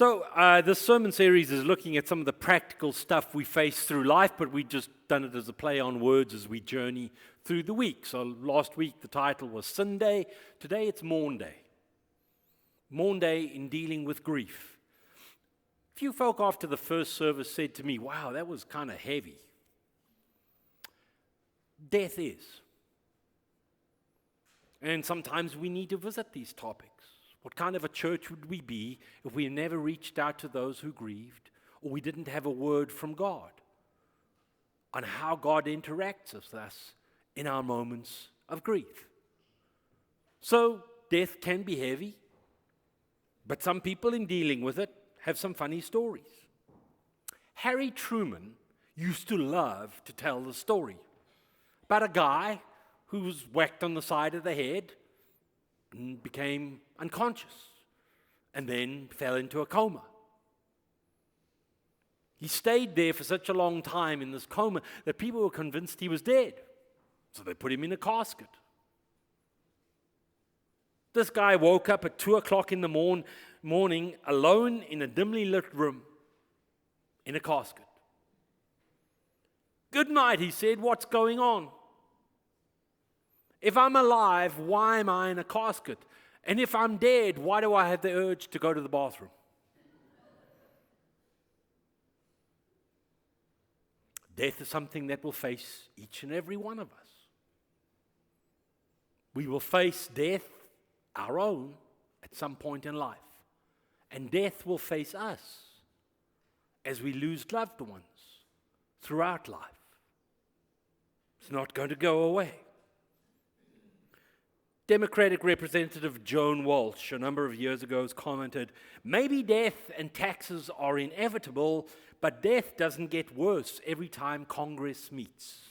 This sermon series is looking at some of the practical stuff we face through life, but we just done it as a play on words as we journey through the week. So last week the title was Sunday. Today it's Mournday. Mournday in dealing with grief. A few folk after the first service said to me, "Wow, that was kind of heavy." Death is. And sometimes we need to visit these topics. What kind of a church would we be if we never reached out to those who grieved, or we didn't have a word from God on how God interacts with us in our moments of grief? So, death can be heavy, but some people in dealing with it have some funny stories. Harry Truman used to love to tell the story about a guy who was whacked on the side of the head and became unconscious, and then fell into a coma. He stayed there for such a long time in this coma that people were convinced he was dead. So they put him in a casket. This guy woke up at 2 o'clock in the morning, alone in a dimly lit room, in a casket. "Good night," he said. "What's going on? If I'm alive, why am I in a casket? And if I'm dead, why do I have the urge to go to the bathroom?" Death is something that will face each and every one of us. We will face death, our own, at some point in life. And death will face us as we lose loved ones throughout life. It's not going to go away. Democratic Representative Joan Walsh, a number of years ago, has commented, "Maybe death and taxes are inevitable, but death doesn't get worse every time Congress meets."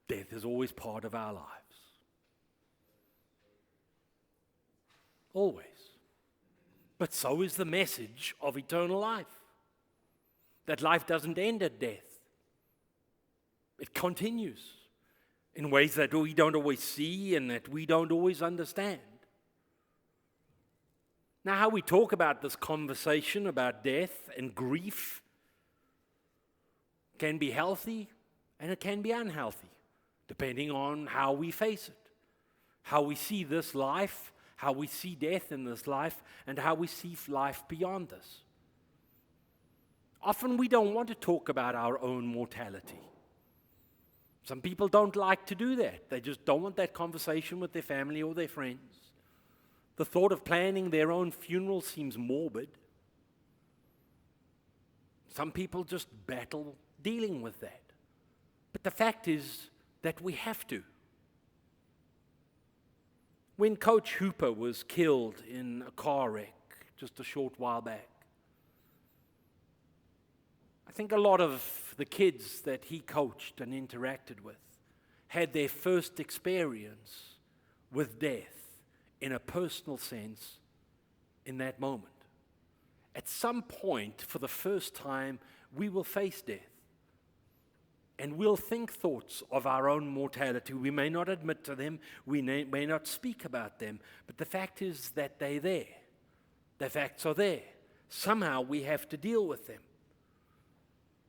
Death is always part of our lives. Always. But so is the message of eternal life. That life doesn't end at death. It continues in ways that we don't always see and that we don't always understand. Now, how we talk about this conversation about death and grief can be healthy and it can be unhealthy, depending on how we face it, how we see this life, how we see death in this life, and how we see life beyond this. Often we don't want to talk about our own mortality. Some people don't like to do that. They just don't want that conversation with their family or their friends. The thought of planning their own funeral seems morbid. Some people just battle dealing with that. But the fact is that we have to. When Coach Hooper was killed in a car wreck just a short while back, I think a lot of the kids that he coached and interacted with had their first experience with death in a personal sense in that moment. At some point, for the first time, we will face death. And we'll think thoughts of our own mortality. We may not admit to them, we may not speak about them, but the fact is that they're there. The facts are there. Somehow we have to deal with them.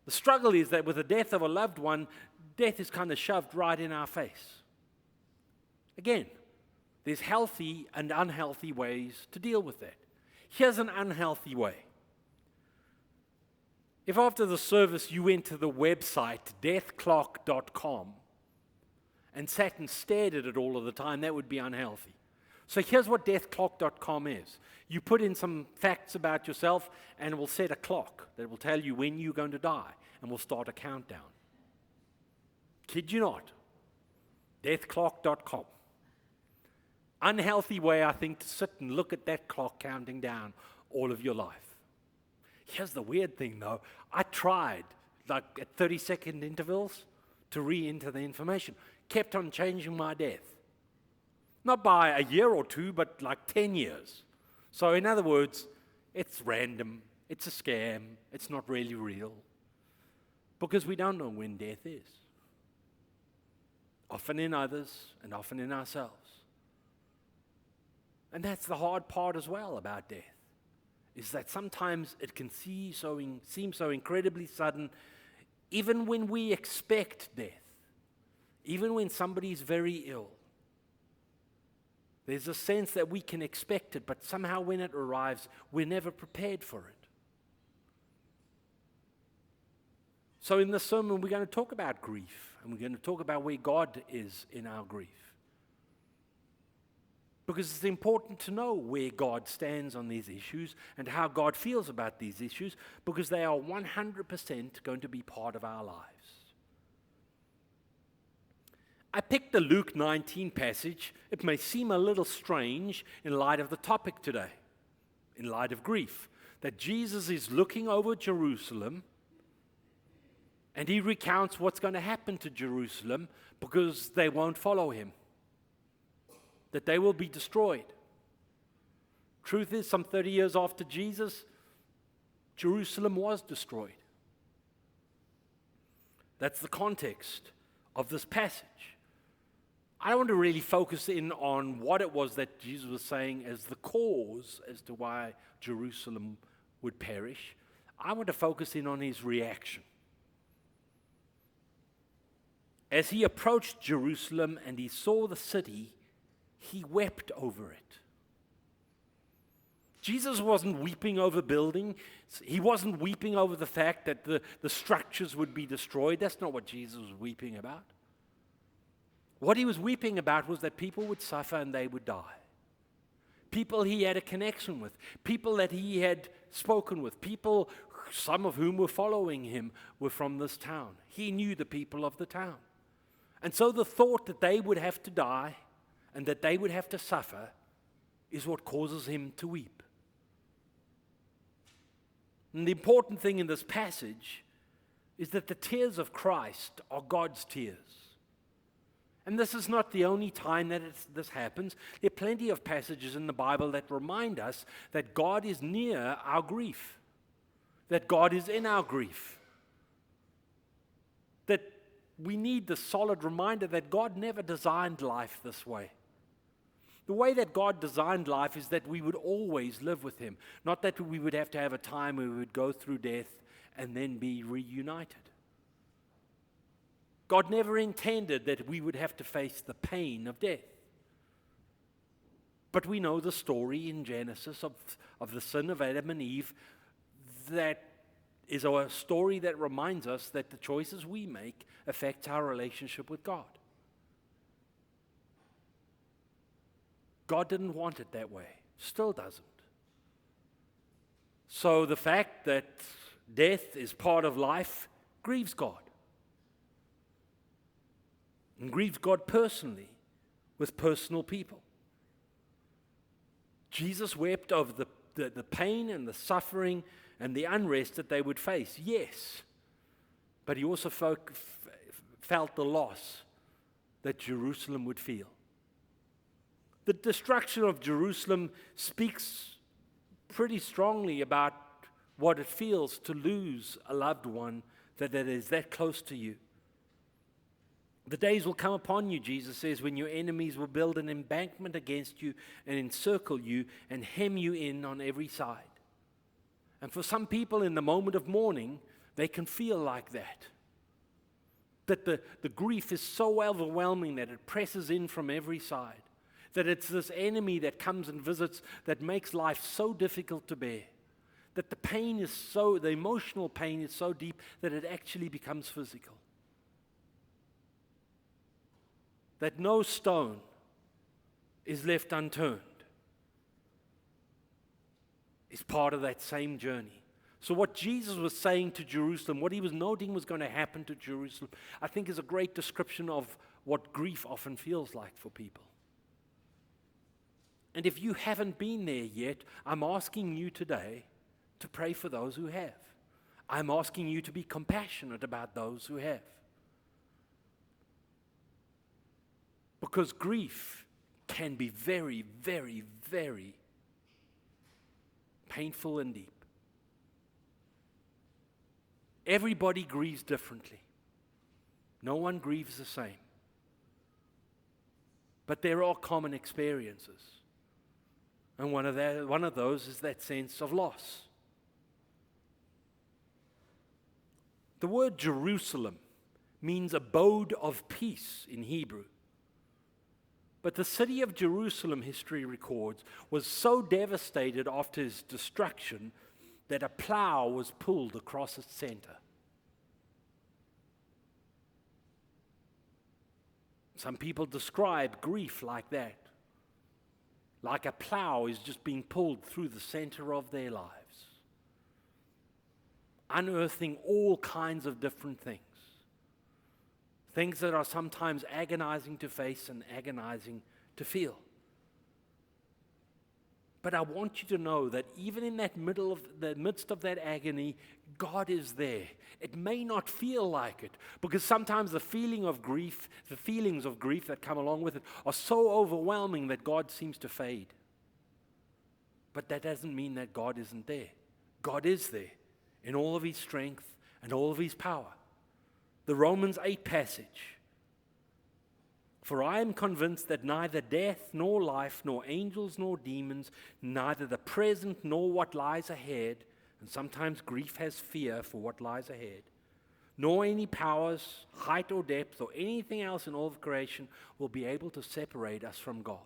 The struggle is that with the death of a loved one, death is kind of shoved right in our face. Again, there's healthy and unhealthy ways to deal with that. Here's an unhealthy way. If after the service you went to the website deathclock.com and sat and stared at it all of the time, that would be unhealthy. So here's what deathclock.com is. You put in some facts about yourself and it will set a clock that will tell you when you're going to die and will start a countdown. Kid you not. Deathclock.com. Unhealthy way, I think, to sit and look at that clock counting down all of your life. Here's the weird thing though. I tried, like at 30-second intervals, to re-enter the information. Kept on changing my death. Not by a year or two, but like 10 years. So in other words, it's random, it's a scam, it's not really real. Because we don't know when death is. Often in others and often in ourselves. And that's the hard part as well about death, is that sometimes it can seem so incredibly sudden, even when we expect death, even when somebody's very ill. There's a sense that we can expect it, but somehow when it arrives, we're never prepared for it. So in this sermon, we're going to talk about grief, and we're going to talk about where God is in our grief. Because it's important to know where God stands on these issues and how God feels about these issues, because they are 100% going to be part of our lives. I picked the Luke 19 passage. It may seem a little strange in light of the topic today, in light of grief, that Jesus is looking over Jerusalem and he recounts what's going to happen to Jerusalem because they won't follow him, that they will be destroyed. Truth is, some 30 years after Jesus, Jerusalem was destroyed. That's the context of this passage. I don't want to really focus in on what it was that Jesus was saying as the cause as to why Jerusalem would perish. I want to focus in on his reaction. As he approached Jerusalem and he saw the city, he wept over it. Jesus wasn't weeping over building. He wasn't weeping over the fact that the structures would be destroyed. That's not what Jesus was weeping about. What he was weeping about was that people would suffer and they would die. People he had a connection with, people that he had spoken with, people, some of whom were following him, were from this town. He knew the people of the town. And so the thought that they would have to die and that they would have to suffer is what causes him to weep. And the important thing in this passage is that the tears of Christ are God's tears. And this is not the only time that this happens. There are plenty of passages in the Bible that remind us that God is near our grief, that God is in our grief, that we need the solid reminder that God never designed life this way. The way that God designed life is that we would always live with him, not that we would have to have a time where we would go through death and then be reunited. God never intended that we would have to face the pain of death. But we know the story in Genesis of the sin of Adam and Eve. That is a story that reminds us that the choices we make affect our relationship with God. God didn't want it that way, still doesn't. So the fact that death is part of life grieves God. And grieves God personally with personal people. Jesus wept over the pain and the suffering and the unrest that they would face, yes. But he also felt the loss that Jerusalem would feel. The destruction of Jerusalem speaks pretty strongly about what it feels to lose a loved one that is that close to you. The days will come upon you, Jesus says, when your enemies will build an embankment against you and encircle you and hem you in on every side. And for some people in the moment of mourning, they can feel like that. That the grief is so overwhelming that it presses in from every side. That it's this enemy that comes and visits that makes life so difficult to bear. That the emotional pain is so deep that it actually becomes physical. That no stone is left unturned is part of that same journey. So what Jesus was saying to Jerusalem, what he was noting was going to happen to Jerusalem, I think is a great description of what grief often feels like for people. And if you haven't been there yet, I'm asking you today to pray for those who have. I'm asking you to be compassionate about those who have. Because grief can be very, very, very painful and deep. Everybody grieves differently. No one grieves the same. But there are common experiences. And one of those is that sense of loss. The word Jerusalem means abode of peace in Hebrew. But the city of Jerusalem, history records, was so devastated after its destruction that a plow was pulled across its center. Some people describe grief like that, like a plow is just being pulled through the center of their lives, unearthing all kinds of different things. Things that are sometimes agonizing to face and agonizing to feel. But I want you to know that even in that midst of that agony, God is there. It may not feel like it, because sometimes the feelings of grief that come along with it are so overwhelming that God seems to fade. But that doesn't mean that God isn't there. God is there in all of his strength and all of his power. The Romans 8 passage. For I am convinced that neither death nor life, nor angels nor demons, neither the present nor what lies ahead, and sometimes grief has fear for what lies ahead, nor any powers, height or depth, or anything else in all of creation will be able to separate us from God.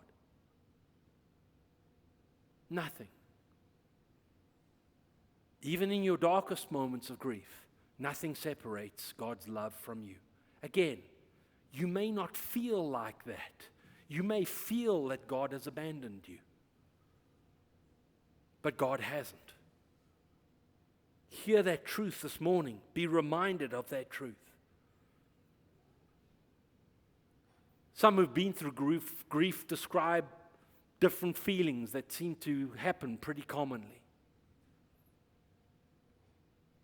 Nothing. Even in your darkest moments of grief, nothing separates God's love from you. Again, you may not feel like that. You may feel that God has abandoned you. But God hasn't. Hear that truth this morning. Be reminded of that truth. Some who've been through grief describe different feelings that seem to happen pretty commonly.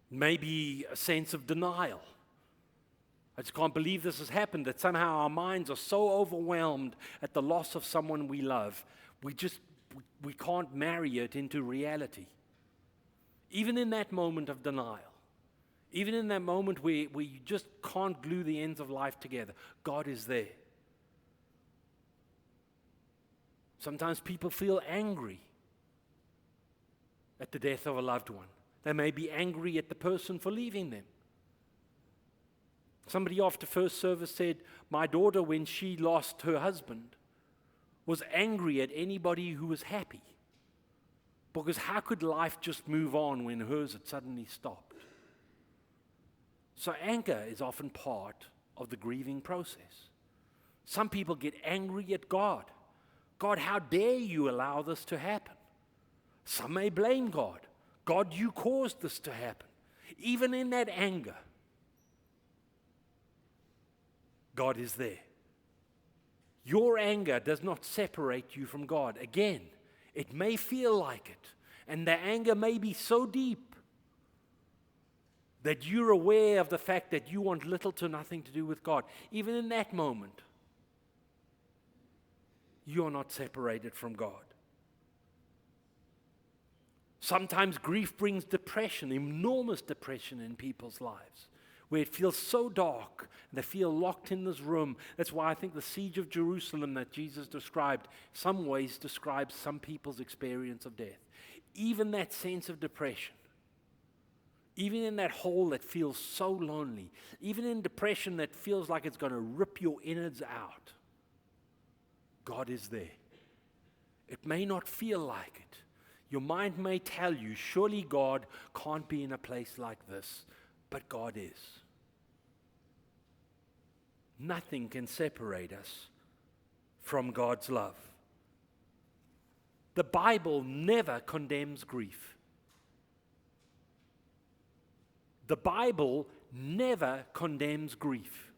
Maybe a sense of denial. I just can't believe this has happened, that somehow our minds are so overwhelmed at the loss of someone we love, we can't marry it into reality. Even in that moment of denial, even in that moment where you just can't glue the ends of life together, God is there. Sometimes people feel angry at the death of a loved one. They may be angry at the person for leaving them. Somebody after first service said, my daughter, when she lost her husband, was angry at anybody who was happy. Because how could life just move on when hers had suddenly stopped? So anger is often part of the grieving process. Some people get angry at God. God, how dare you allow this to happen? Some may blame God. God, you caused this to happen. Even in that anger, God is there. Your anger does not separate you from God. Again, it may feel like it, and the anger may be so deep that you're aware of the fact that you want little to nothing to do with God. Even in that moment, you're not separated from God. Sometimes grief brings depression, enormous depression in people's lives, where it feels so dark, and they feel locked in this room. That's why I think the siege of Jerusalem that Jesus described, some ways describes some people's experience of death. Even that sense of depression, even in that hole that feels so lonely, even in depression that feels like it's going to rip your innards out, God is there. It may not feel like it. Your mind may tell you, surely God can't be in a place like this, but God is. Nothing can separate us from God's love. The Bible never condemns grief. The Bible never condemns grief.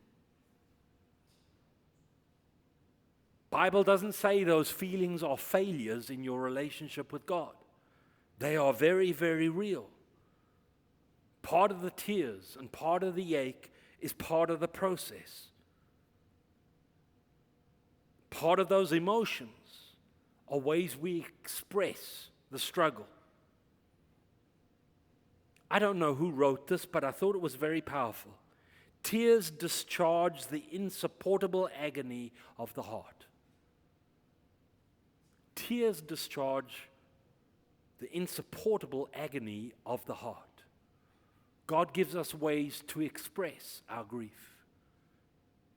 Bible doesn't say those feelings are failures in your relationship with God. They are very, very real. Part of the tears and part of the ache is part of the process. Part of those emotions are ways we express the struggle. I don't know who wrote this, but I thought it was very powerful. Tears discharge the insupportable agony of the heart. Tears discharge the insupportable agony of the heart. God gives us ways to express our grief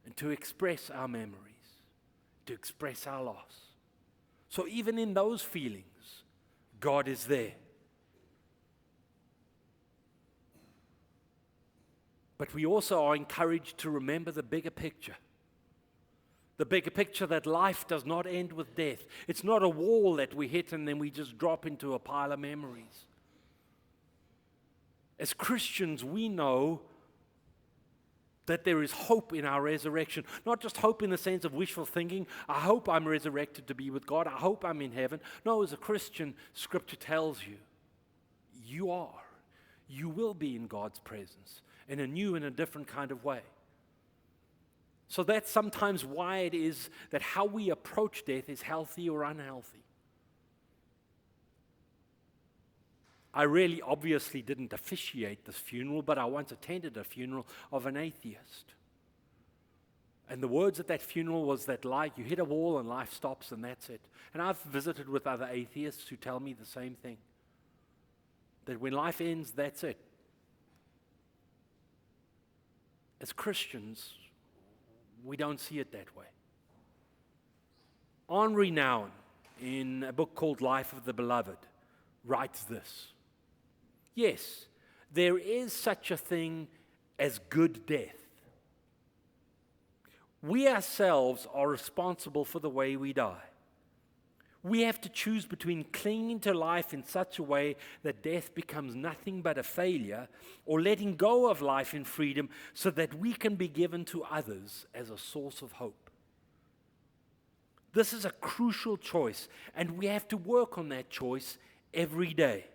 and to express our memories, to express our loss. So even in those feelings, God is there. But we also are encouraged to remember the bigger picture. The bigger picture that life does not end with death. It's not a wall that we hit and then we just drop into a pile of memories. As Christians, we know that there is hope in our resurrection. Not just hope in the sense of wishful thinking. I hope I'm resurrected to be with God. I hope I'm in heaven. No, as a Christian, Scripture tells you, you are. You will be in God's presence in a new and a different kind of way. So that's sometimes why it is that how we approach death is healthy or unhealthy. I really obviously didn't officiate this funeral, but I once attended a funeral of an atheist. And the words at that funeral was that life, you hit a wall and life stops and that's it. And I've visited with other atheists who tell me the same thing. That when life ends, that's it. As Christians, we don't see it that way. Henri Nouwen, in a book called Life of the Beloved, writes this. Yes, there is such a thing as good death. We ourselves are responsible for the way we die. We have to choose between clinging to life in such a way that death becomes nothing but a failure, or letting go of life in freedom so that we can be given to others as a source of hope. This is a crucial choice, and we have to work on that choice every day.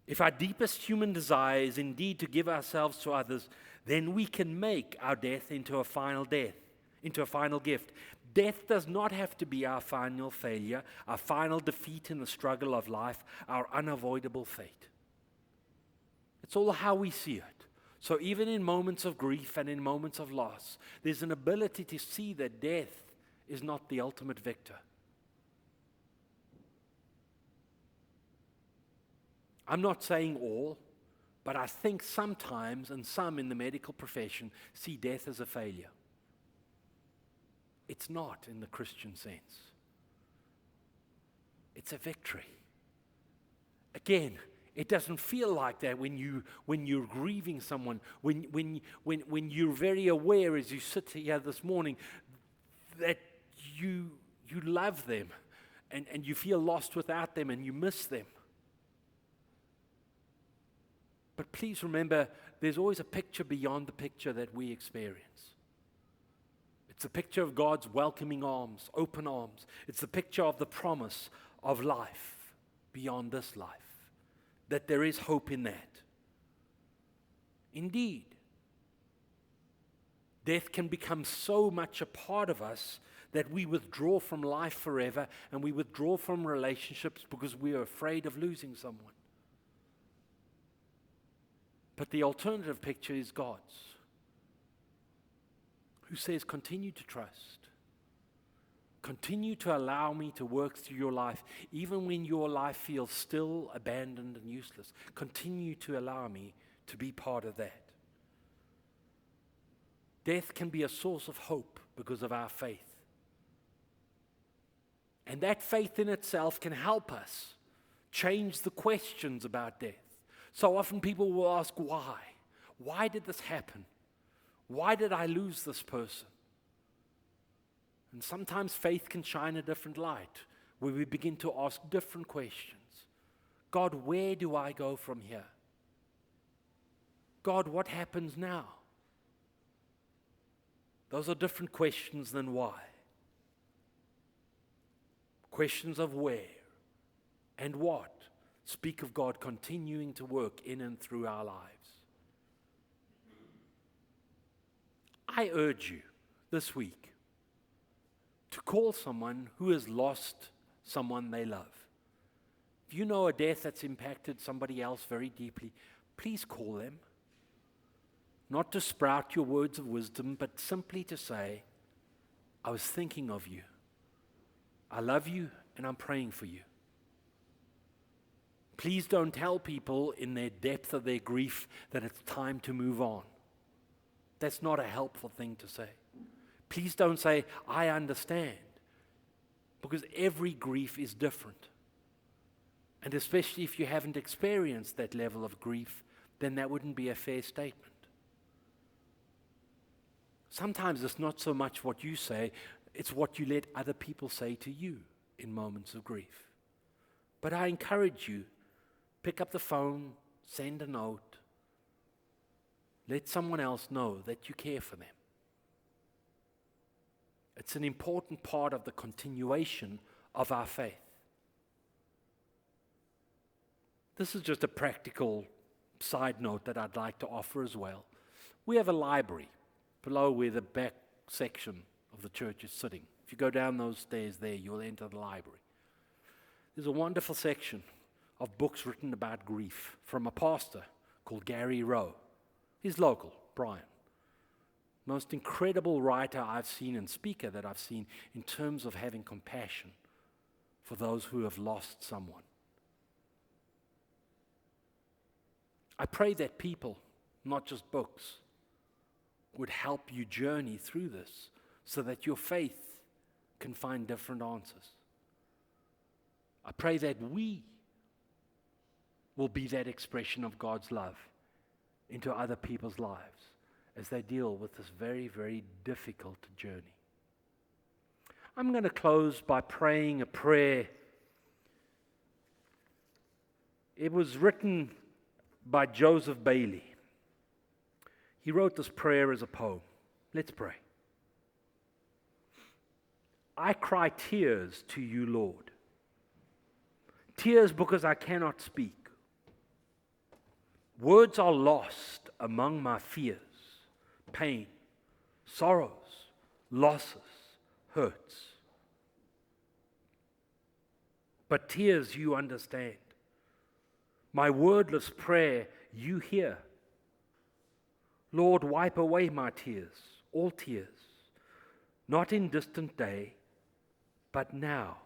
If our deepest human desire is indeed to give ourselves to others, then we can make our death into a final gift. Death does not have to be our final failure, our final defeat in the struggle of life, our unavoidable fate. It's all how we see it. So even in moments of grief and in moments of loss, there's an ability to see that death is not the ultimate victor. I'm not saying all, but I think sometimes, and some in the medical profession, see death as a failure. It's not in the Christian sense. It's a victory. Again, it doesn't feel like that when you're grieving someone, when you're very aware as you sit here this morning that you love them and you feel lost without them and you miss them. But please remember, there's always a picture beyond the picture that we experience. It's a picture of God's welcoming arms, open arms. It's the picture of the promise of life beyond this life, that there is hope in that. Indeed, death can become so much a part of us that we withdraw from life forever and we withdraw from relationships because we are afraid of losing someone. But the alternative picture is God's, who says, continue to trust. Continue to allow me to work through your life, even when your life feels still abandoned and useless. Continue to allow me to be part of that. Death can be a source of hope because of our faith. And that faith in itself can help us change the questions about death. So often people will ask, why? Why did this happen? Why did I lose this person? And sometimes faith can shine a different light, where we begin to ask different questions. God, where do I go from here? God, what happens now? Those are different questions than why. Questions of where and what speak of God continuing to work in and through our lives. I urge you this week to call someone who has lost someone they love. If you know a death that's impacted somebody else very deeply, please call them. Not to sprout your words of wisdom, but simply to say, I was thinking of you. I love you and I'm praying for you. Please don't tell people in their depth of their grief that it's time to move on. That's not a helpful thing to say. Please don't say, I understand, because every grief is different. And especially if you haven't experienced that level of grief, then that wouldn't be a fair statement. Sometimes it's not so much what you say, it's what you let other people say to you in moments of grief. But I encourage you, pick up the phone, send a note, let someone else know that you care for them. It's an important part of the continuation of our faith. This is just a practical side note that I'd like to offer as well. We have a library below where the back section of the church is sitting. If you go down those stairs there, you'll enter the library. There's a wonderful section of books written about grief from a pastor called Gary Rowe. He's local, Brian. Most incredible writer I've seen and speaker that I've seen in terms of having compassion for those who have lost someone. I pray that people, not just books, would help you journey through this so that your faith can find different answers. I pray that we will be that expression of God's love into other people's lives as they deal with this very, very difficult journey. I'm going to close by praying a prayer. It was written by Joseph Bailey. He wrote this prayer as a poem. Let's pray. I cry tears to you, Lord. Tears because I cannot speak. Words are lost among my fears, pain, sorrows, losses, hurts. But tears you understand. My wordless prayer you hear. Lord, wipe away my tears, all tears, not in distant day, but now,